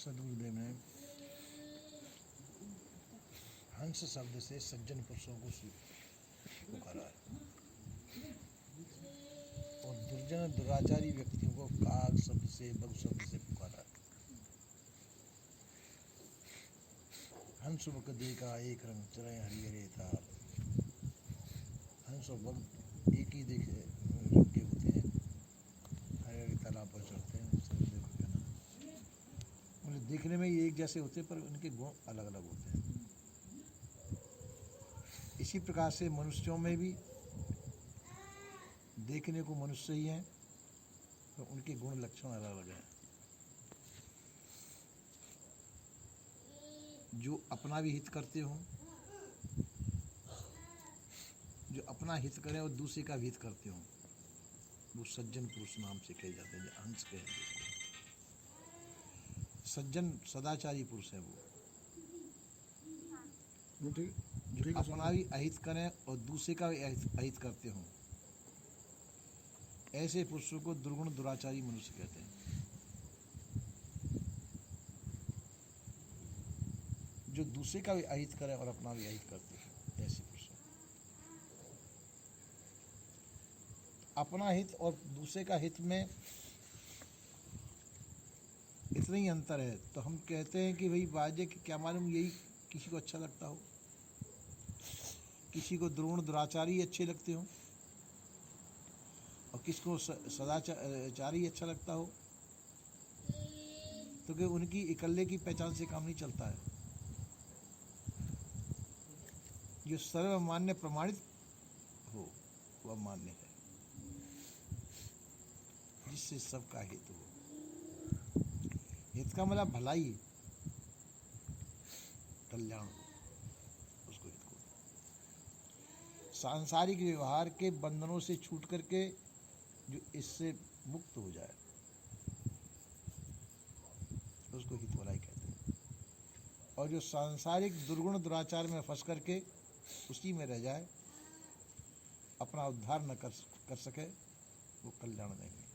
सदगुरुदेव ने हंस शब्द से सज्जन पुरुषों को पुकारा है और दुर्जन दुराचारी व्यक्तियों को काग शब्द से बग शब्द से पुकारा है। हंस बग देखा एक रंग चले हरिहरे ताल। हंस और बग एक ही देखे रंग के होते हैं, हरे हरे तालाब पर चढ़ते हैं। सदगुरुदेव का कहना मतलब देखने में ये एक जैसे होते हैं पर उनके गुण अलग अलग होते हैं। इसी प्रकार से मनुष्यों में भी देखने को मनुष्य ही हैं तो उनके गुण लक्षण अलग अलग हैं। जो अपना भी हित करते हों, जो अपना हित करें और दूसरे का भी हित करते हों, वो सज्जन पुरुष नाम से कहे जाते हैं। हंस कहे सज्जन सदाचारी पुरुष है वो, जो अपना भी अहित करें और दूसरे का भी अहित करते हों। ऐसे पुरुषों को दुर्गुण दुराचारी मनुष्य कहते हैं। जो दूसरे का भी अहित करें और अपना भी अहित करते हैं, ऐसे पुरुष। अपना हित और दूसरे का हित में इतना ही अंतर है तो हम कहते हैं कि भाई बाजे कि क्या मालूम यही किसी को अच्छा लगता हो, किसी को द्रोण दुराचारी अच्छे लगते हो और किसको सदाचारी अच्छा लगता हो, तो कि उनकी इकल्ले की पहचान से काम नहीं चलता है। जो सर्वमान्य प्रमाणित हो वह मान्य है, जिससे सबका हित हो। हित का मतलब भलाई, कल्याण हो, उसको हित को। सांसारिक व्यवहार के बंधनों से छूट करके जो इससे मुक्त हो जाए उसको हित भलाई कहते हैं। और जो सांसारिक दुर्गुण दुराचार में फंस करके उसी में रह जाए, अपना उद्धार न कर सके, वो कल्याण नहीं है।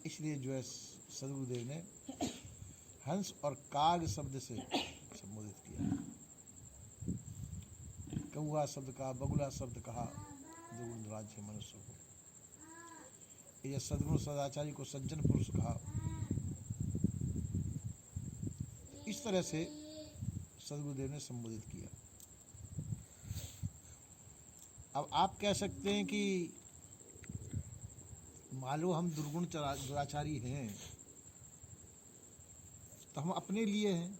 इसलिए जो है सदगुरुदेव ने हंस और काग शब्द से संबोधित किया। कौआ शब्द कहा, बगुला शब्द कहा दुर्गुण दुराचारी मनुष्य को। यह सद्गुण सदाचारी को सज्जन पुरुष कहा। इस तरह से सदगुरुदेव ने संबोधित किया। अब आप कह सकते हैं कि मान लो हम दुर्गुण दुराचारी हैं तो हम अपने लिए हैं,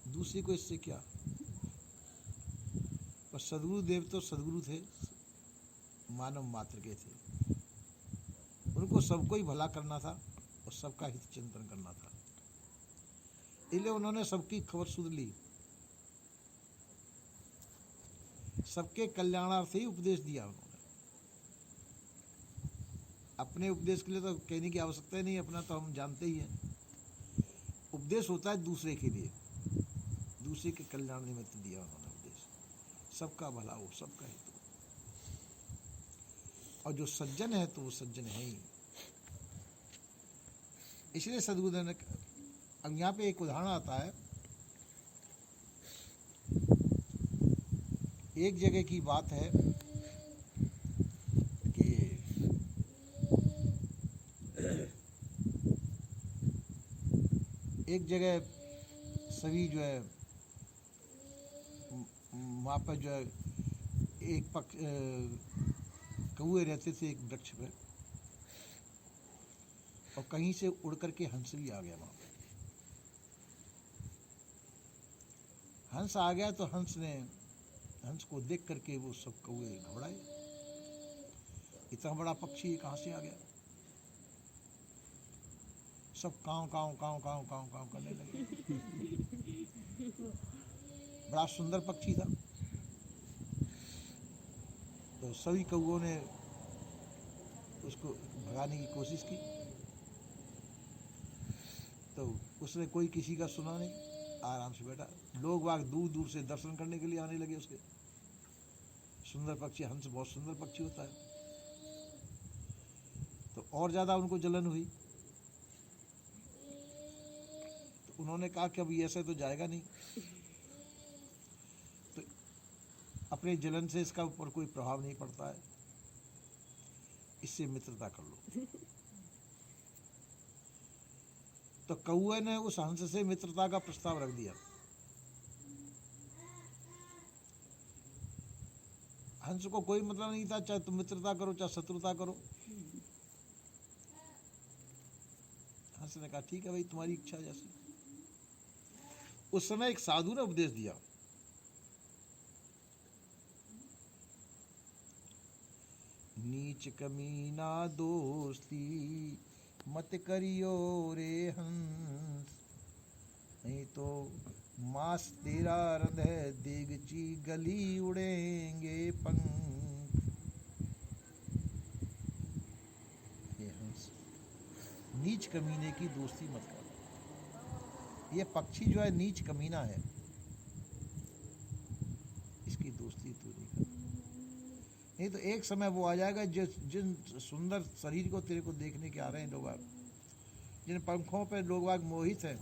दूसरे को इससे क्या। पर सदगुरुदेव तो सदगुरु थे, मानव मात्र के थे। उनको सबको ही भला करना था और सबका हित चिंतन करना था। इसलिए उन्होंने सबकी खबर सुन ली, सबके कल्याणार्थ ही उपदेश दिया उन्होंने। अपने उपदेश के लिए तो कहने की आवश्यकता ही नहीं, अपना तो हम जानते ही हैं। उपदेश होता है दूसरे के लिए, दूसरे के कल्याण निमित्त दिया उन्होंने उपदेश। सबका भला हो, सबका हित हो। और जो सज्जन है तो वो सज्जन है ही। इसलिए सदगुरुदेव ने, अब यहाँ पे एक उदाहरण आता है। एक जगह की बात है कि एक जगह सभी जो है वहाँ पर जो है एक कौए रहते थे एक वृक्ष पे, और कहीं से उड़ करके हंस भी आ गया वहाँ पे। हंस आ गया तो हंस को देख करके वो सब कौए घबराए, इतना बड़ा पक्षी कहाँ से आ गया। सब काँव काँव काँव काँव काँव काँव करने लगे। बड़ा सुंदर पक्षी था। तो सभी कौओं ने उसको भगाने की कोशिश की, तो उसने कोई किसी का सुना नहीं, आराम से बैठा। लोग बाग दूर दूर से दर्शन करने के लिए आने लगे उसके। सुंदर पक्षी, हंस बहुत सुंदर पक्षी होता है। तो और ज़्यादा उनको जलन हुई उन्होंने कहा कि अभी ऐसे तो जाएगा नहीं, तो अपने जलन से इसका ऊपर कोई प्रभाव नहीं पड़ता है, इससे मित्रता कर लो। तो कौए ने उस हंस से मित्रता का प्रस्ताव रख दिया। हंस को कोई मतलब नहीं था, चाहे तुम मित्रता करो चाहे शत्रुता करो। हंस ने कहा ठीक है भाई, तुम्हारी इच्छा जैसी। उस समय एक साधु ने उपदेश दिया, नीच कमीना दोस्ती मत करियो रे हंस, नहीं तो मांस तेरा रंधे देगची गली उड़ेंगे पंख। ये हंस, नीच कमीने की दोस्ती मत कर। ये पक्षी जो है नीच कमीना है, इसकी दोस्ती तू नहीं कर। नहीं तो एक समय वो आ जाएगा जिन सुंदर शरीर को तेरे को देखने के आ रहे हैं लोग, जिन पंखों पे लोग मोहित हैं,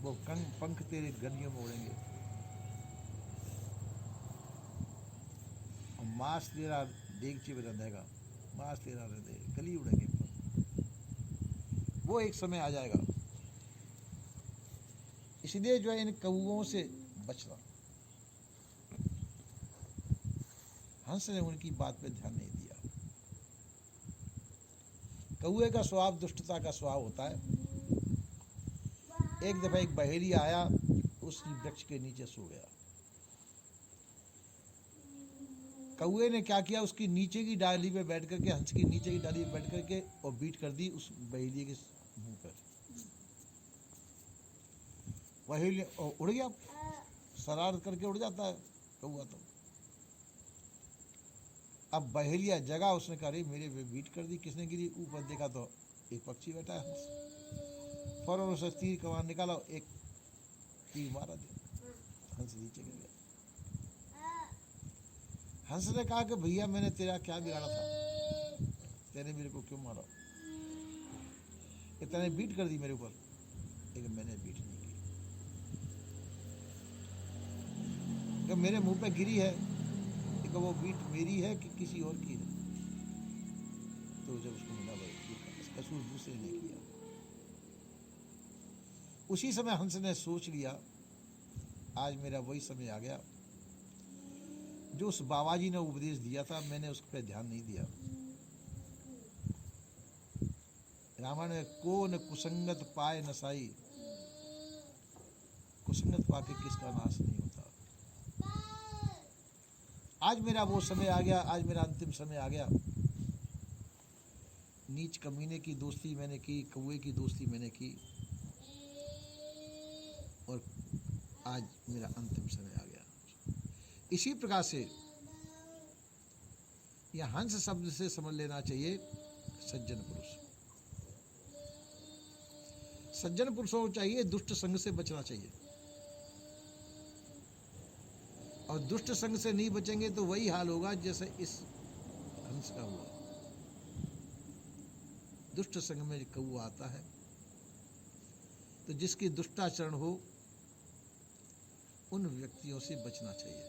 वो पंख तेरे गलियों में उड़ेंगे और मांस तेरा देगची में रंधेगा, मांस तेरा रंधेगा, गली उड़ेंगे। वो एक समय आ जाएगा। इसलिए जो है इन कौओं से बचना। हंस ने उनकी बात पे ध्यान नहीं दिया। कौए का स्वभाव दुष्टता का स्वभाव होता है। एक दफा एक बहेड़ी आया, उसी वृक्ष के नीचे सो गया। कौए ने क्या किया, उसकी नीचे की डाली पे बैठ करके, हंस की नीचे की डाली पे बैठ करके और बीट कर दी उस बहेड़ी के मुंह पर। बहेड़ी उड़ गया, शरारत करके उड़ जाता है कौआ तो। अब बहेलिया जगा, उसने कहा मेरे पे बीट कर दी, किसने गिरी? ऊपर देखा तो एक पक्षी बैठा है हंस। फौरन उसे तीर कमान निकाला, एक तीर मारा दिया, हंस नीचे गिर गया। हंस ने कहा कि भैया मैंने तेरा क्या बिगाड़ा था, तेने मेरे को क्यों मारा? तेने बीट कर दी मेरे ऊपर, लेकिन मैंने बीट नहीं की। जब मेरे मुंह पे गिरी है, तो वो बीट मेरी है कि किसी और की है? तो जब उसको मिला भाई कसूर दूसरे ने किया। उसी समय हंस ने सोच लिया, आज मेरा वही समय आ गया जो उस बाबा जी ने उपदेश दिया था, मैंने उस पर ध्यान नहीं दिया। रामायण में को न कुसंगत पाए नसाई, कुसंगत पाके किसका नाश नहीं होता। आज मेरा वो समय आ गया, आज मेरा अंतिम समय आ गया। नीच कमीने की दोस्ती मैंने की, कौए की दोस्ती मैंने की, और आज मेरा अंतिम समय आ गया। इसी प्रकार से यह हंस शब्द से समझ लेना चाहिए सज्जन पुरुष। सज्जन पुरुषों को चाहिए दुष्ट संग से बचना चाहिए, और दुष्ट संग से नहीं बचेंगे तो वही हाल होगा जैसे इस हंस का हुआ। दुष्ट संग में कौआ आता है, तो जिसकी दुष्टाचरण हो उन व्यक्तियों से बचना चाहिए,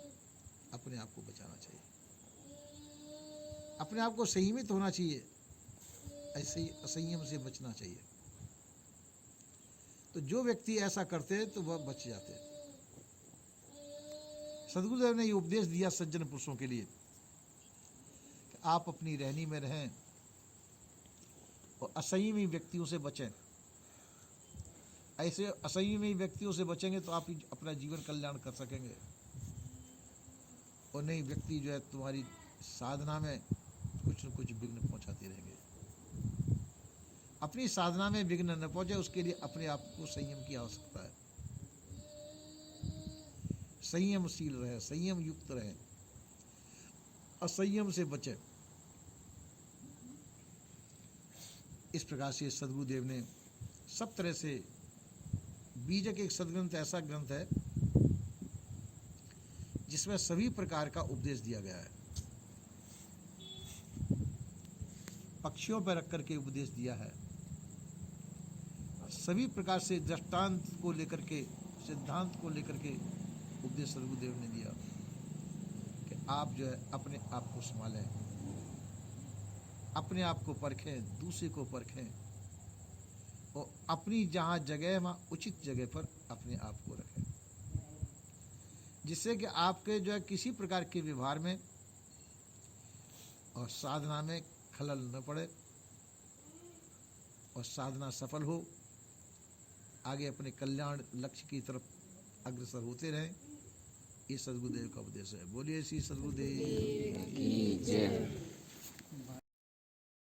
अपने आप को बचाना चाहिए, अपने आप को संयमित होना चाहिए, ऐसे ही असंयम से बचना चाहिए। तो जो व्यक्ति ऐसा करते हैं तो वह बच जाते हैं। सद्गुरुदेव ने ये उपदेश दिया सज्जन पुरुषों के लिए कि आप अपनी रहनी में रहें और असंयमी व्यक्तियों से बचें। ऐसे असंयमी व्यक्तियों से बचेंगे तो आप अपना जीवन कल्याण कर सकेंगे, और नहीं व्यक्ति जो है तुम्हारी साधना में कुछ न कुछ विघ्न पहुंचाते रहेंगे। अपनी साधना में विघ्न न पहुंचे उसके लिए अपने आप को संयम की आवश्यकता है। संयमशील रहे, संयम युक्त रहे, असंयम से बचे। इस प्रकार से सद्गुरुदेव ने सब तरह से बीजक एक सदग्रंथ ऐसा ग्रंथ है जिसमें सभी प्रकार का उपदेश दिया गया है। पक्षियों पर रख करके उपदेश दिया है, सभी प्रकार से दृष्टांत को लेकर के, सिद्धांत को लेकर के उपदेश सदगुरुदेव ने दिया कि आप जो है अपने आप को संभालें, अपने आप को परखें, दूसरे को परखें और अपनी जहाँ जगह है वहाँ उचित जगह पर अपने आप को रखें, जिससे कि आपके जो है किसी प्रकार के व्यवहार में और साधना में खलल न पड़े और साधना सफल हो, आगे अपने कल्याण लक्ष्य की तरफ अग्रसर होते रहें। ये सदगुरुदेव का उपदेश है। बोलिए श्री सदगुरुदेव की जय।